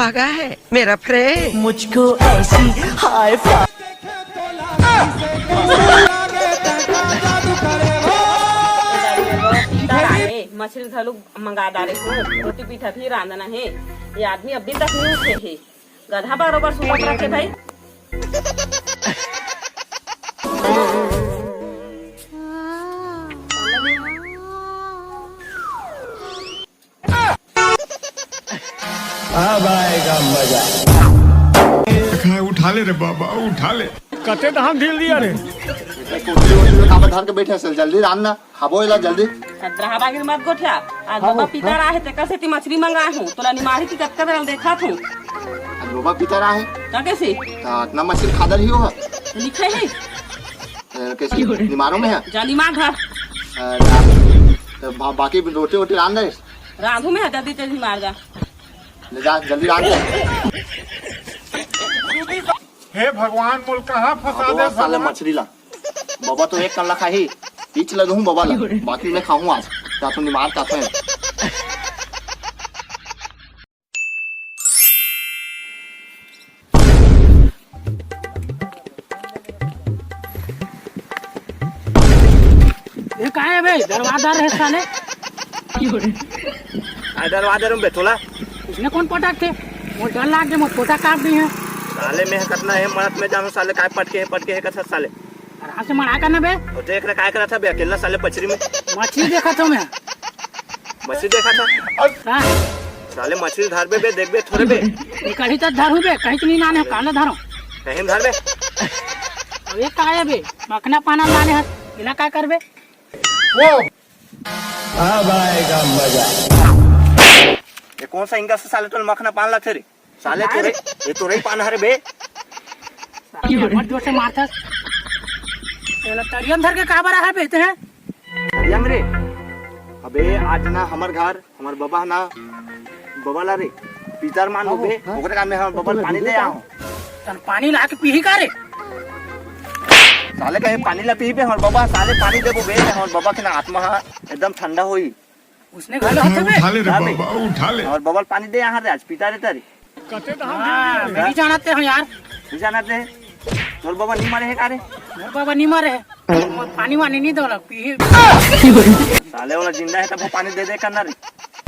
भागा है मेरा फ्रेंड। मुझको ऐसी हाय मछली धलू मंगा डाले हो, रोटी पीठा भी रांधना है। ये आदमी अभी तक नहीं उठे है। गधा बरोबर सुबह रखे भाई। अब आएगा मजा। उठा ले रे बाबा, उठा ले। कते तो हम ढील दिया रे। धर के बैठे चल जल्दी रान्ना खाबो इला जल्दी। सद्राहबागी मत गोठिया। आज बाबा पिता रहा है तेकर से ती मछली मंगाए हूँ। तोला निमाही की कत कर देखा थू। बाबा पिता रहा है। क्या कैसे? इतना मछली खादर ही हो है। लिखे है। कैसे निमारों में है? जानी माँ घर। बाकी रोटी वोटी रांध दे। रांधू में है जल्दी जल्दी मार जा। ले जा जल्दी रांध दे। हे भगवान बोल कहाँ फंसा दे साले मछली ला। बाबा तो एक कल्ला खाही पीछ लगा हूँ बाबा ला, बाकी मैं खाऊं आज। क्या तुम निमार खाते हैं? ये कहाँ है भाई? दरवाजा है साले। दरवाजा में बैठोला। उसने कौन पटाक थे? वो डर लाग के मत पोटा काट दी है। साले में कतना है मरत में जानो साले काय पटके है कथा साले। आराम से मना करना बे। तो देख रहा काय करा था बे अकेला साले पचरी में। मछली देखा था मैं। मछली देखा था? हाँ। साले मछली धर बे देख बे थोड़े बे। कहीं तो धरू बे, कहीं तो नहीं लाने काले धरो। कहीं धर बे। अब ये काय है बे? मखना पाना लाने हाथ। इला काय कर बे? वो अब आएगा मजा। ये कौन सा इंगा से साले तो मखना पान ला थे रे? साले तोरे ये तोरे ही पान हरे बे। मत जोर से मारता। तरियम धर के कहाँ बरा है बेते हैं? तरियम रे। अबे आज ना हमार घर हमार बाबा ना बाबा ला रे पितर मान हो बे। ओकरे का में हम बाबा पानी दे आऊं। तन पानी ला के पीही का रे? साले कहीं पानी ला पी बे हमार बाबा साले पानी देबो बे हमार बाबा के ना आत्मा एकदम ठंडा होई। उसने घर हाथ में उठा ले रे बाबा, उठा ले। और बाबा पानी दे यहाँ रे आज पिता रे तारी। कते तो हाँ, मैं भी जानते हैं यार। नहीं जानते हैं? तोर बाबा नहीं मारे है का रे? मेरे बाबा नहीं मारे है। पानी वानी नहीं दो लग पी। साले वाला जिंदा है तब वो पानी दे करना रे।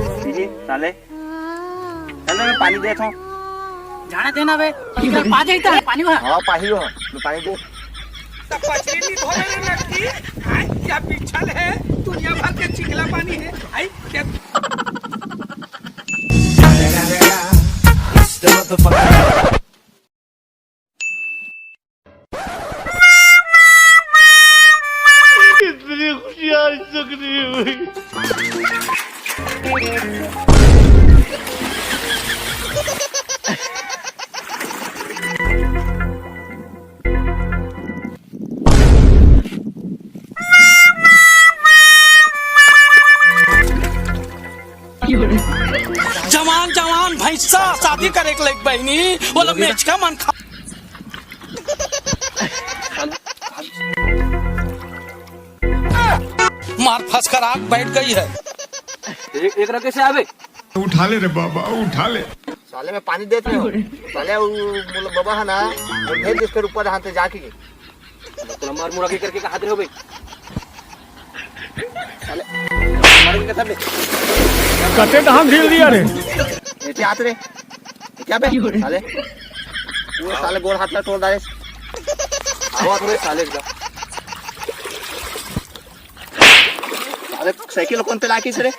पीजी साले। चलो मैं पानी देता हूँ। जाना देना बे। इधर पा जाता है पानी वहाँ। हाँ पाही हो मैं पानी दे। पछरी नहीं धोने लगती। आई क्या पिछल है? दुनिया भर के चिकला पानी है। आई क्या इतनी खुशी आज तक नहीं हुई। जवान जवान भैंसा शादी करे के लग बहनी बोला मेच का मन खा। मार फंस कर आग बैठ गई है। एक रके से आवे। उठा ले रे बाबा, उठा ले। साले मैं पानी देते हो। साले वो बाबा है ना वो भेज इसके ऊपर हाथ से जाके तो मार मुरागी करके कहा दे हो बे। साले मार के कथा बे। कते तो हम ढील दिया रे। ये हाथ रे क्या बे साले वो साले गोल हाथ ला तोड़ डाले। आवा थोड़े साले का। साले साइकिल कौन पे लाके रे?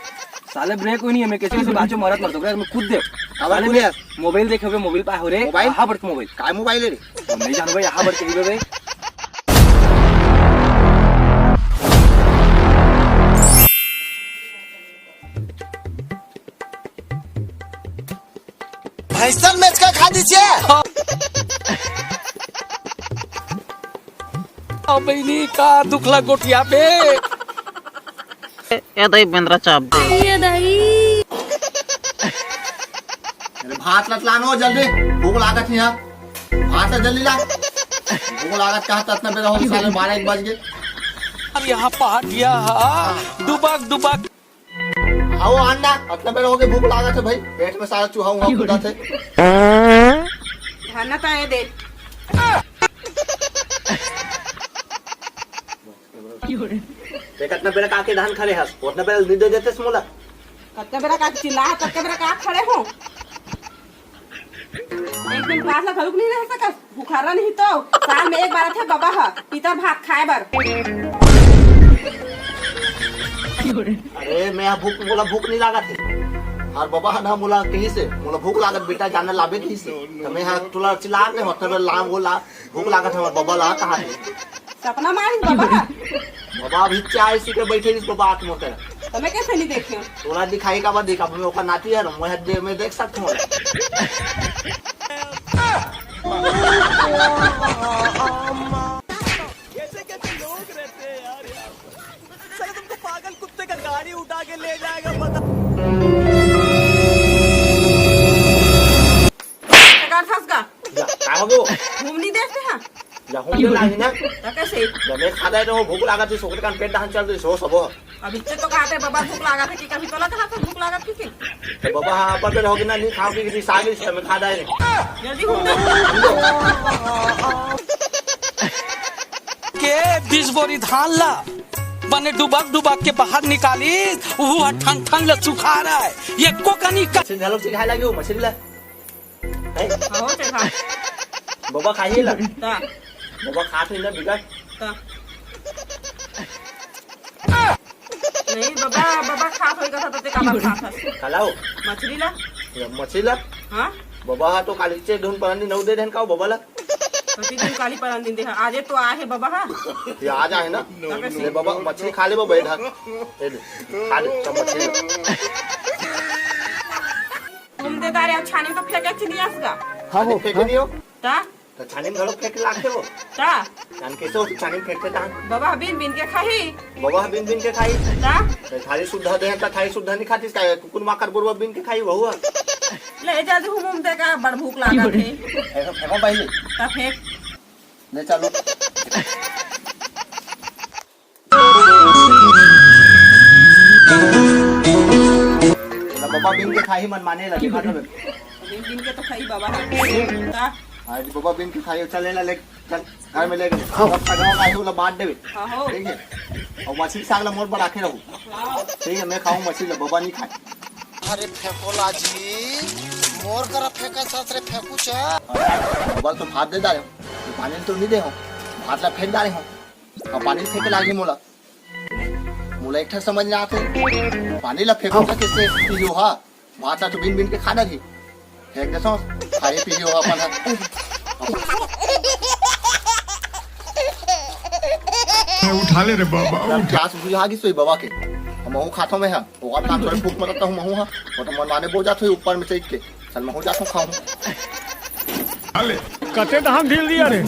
साले ब्रेक हुई नहीं है मैं कैसे से बाजू मारत मर दो मैं खुद दे। साले बोले मोबाइल देखोगे मोबाइल पा हो रे। मोबाइल हां बट मोबाइल काय मोबाइल रे? नहीं जानो भाई यहाँ बट के बे। भैंसा मेच का खा दीजिए। अब बहनी का दुखला गोटिया पे। ये दही बेंद्रा चाप दे। अरे भात लतलानो जल्दी भूख लागत नहीं यहाँ। भात जल्दी ला। भूख लागत कहा तक न बेरा हो साले 12-1 बज गए। अब यहाँ पहाटिया दुबक दुबक। आओ अंडा अपना बेर हो गए भूख लागत है भाई पेट में सारा चूहा हुआ खुदा थे खाना तो है दे कितना बेरा काके धान खड़े हस उतना बेरा दे देते मोला कत्ते बेरा का चिल्ला कत्ते बेरा का खड़े हो एक दिन क्लास ला घलुक नहीं रह सकत बुखारा नहीं तो साल में एक बार थे बाबा हा पितर भात खाए बर अरे मैं भूख बोला भूख नहीं लागत है और बाबा ना मोला कहीं से मोला भूख लागत बेटा जाने लाबे कहीं से हमें यहाँ तुला चिल्ला के होते बेर लाम बोला भूख लागत है बाबा ला कहा सपना मारी बाबा हा बाबा अभी चाय सी के बैठे इस बाबा आत्म होते तुम्हें कैसे नहीं देखे तोला दिखाई का बाद देखा मैं ओका नाती है मैं देख सकता हूँ कैसे कैसे लोग रहते हैं यार साला तुमको पागल कुत्ते का गाड़ी उठा के ले जाएगा पता फंस गा क्या हो गयो घूम नहीं देखते हैं जा हो गयो लागी ना तो कैसे जब मैं खाता है तो भूख लागत है सोकर कान पेट दहन चल रही सो सब अभी तो कहते बाबा भूख लगा था कि कभी तोला कहा था भूख लगा थी तो बाबा हाँ पर बेर होगी ना नहीं खाओ की सागी से मैं खा जाए जल्दी घूम के 20 बोरी धान ला बने डुबक के बाहर निकाली वो ठन ठन ले सुखा रहा है ये को कनी का मछली लोग सिखाए लगे हो मछली ला हो चल बाबा खाइए ला ता बाबा खाते ना बिगड़ ता नहीं बाबा बाबा खा होएगा था तो ते का खा था खलाओ मछली ला मछली ला हां बाबा हाँ तो काली से ढूंढ परानी नौ दे देन का बाबा ला प्रति दिन काली पर दिन दे आज तो आ है बाबा हा ये आ जाए ना ले बाबा मछली खा ले बाबा इधर ले खा ले सब मछली तुम दे दारे छानी तो फेंके चिनियास का हाँ वो फेंक दियो ता तो छानी में घड़ो फेंक लाते हो ता जान कैसे हो छानी में फेंकते दान बाबा बिन बिन के खाही बाबा बिन बिन के खाई ता थाली शुद्ध दे तो थाली शुद्ध नहीं खाती का कुकुर माकर बुरवा बिन के खाई वहु ले जल्दी घूम दे का बड़ भूख लगा थे फेंको पहले ता फेंक ले चलो बाबा बिन के खाई मन माने लगे मतलब बिन बिन के तो खाई बाबा ता आज बाबा बिन के खाई चले ला ले चल घर में ले गए अब पगाव का ही बांट देवे हां हो ठीक है और मछली साग ला मोर पर रखे रहूं ठीक है मैं खाऊं मछली ला बाबा नहीं खाए अरे फेंकोला जी मोर कर फेंका सासरे फेंकू छ बाबा तो भात दे डाले पानी तो नहीं दे हो भात ला फेंक डाले हो और पानी फेंक लागे मोला मोला एक समझ नहीं आते पानी ला फेंको था कैसे पियो हा भात ला तो बिन बिन के खा डाली फेंक देसो खाए पियो अपन उठा ले रे बाबा प्यास बुझा गई सोई बाबा के महू खातो में है और काम थोड़े फूक मरता हूँ महू हाँ वो तो मनवाने बो जाते ऊपर में चढ़ के चल महू जाता हूँ खाऊं अले कते धान ढील दिया रे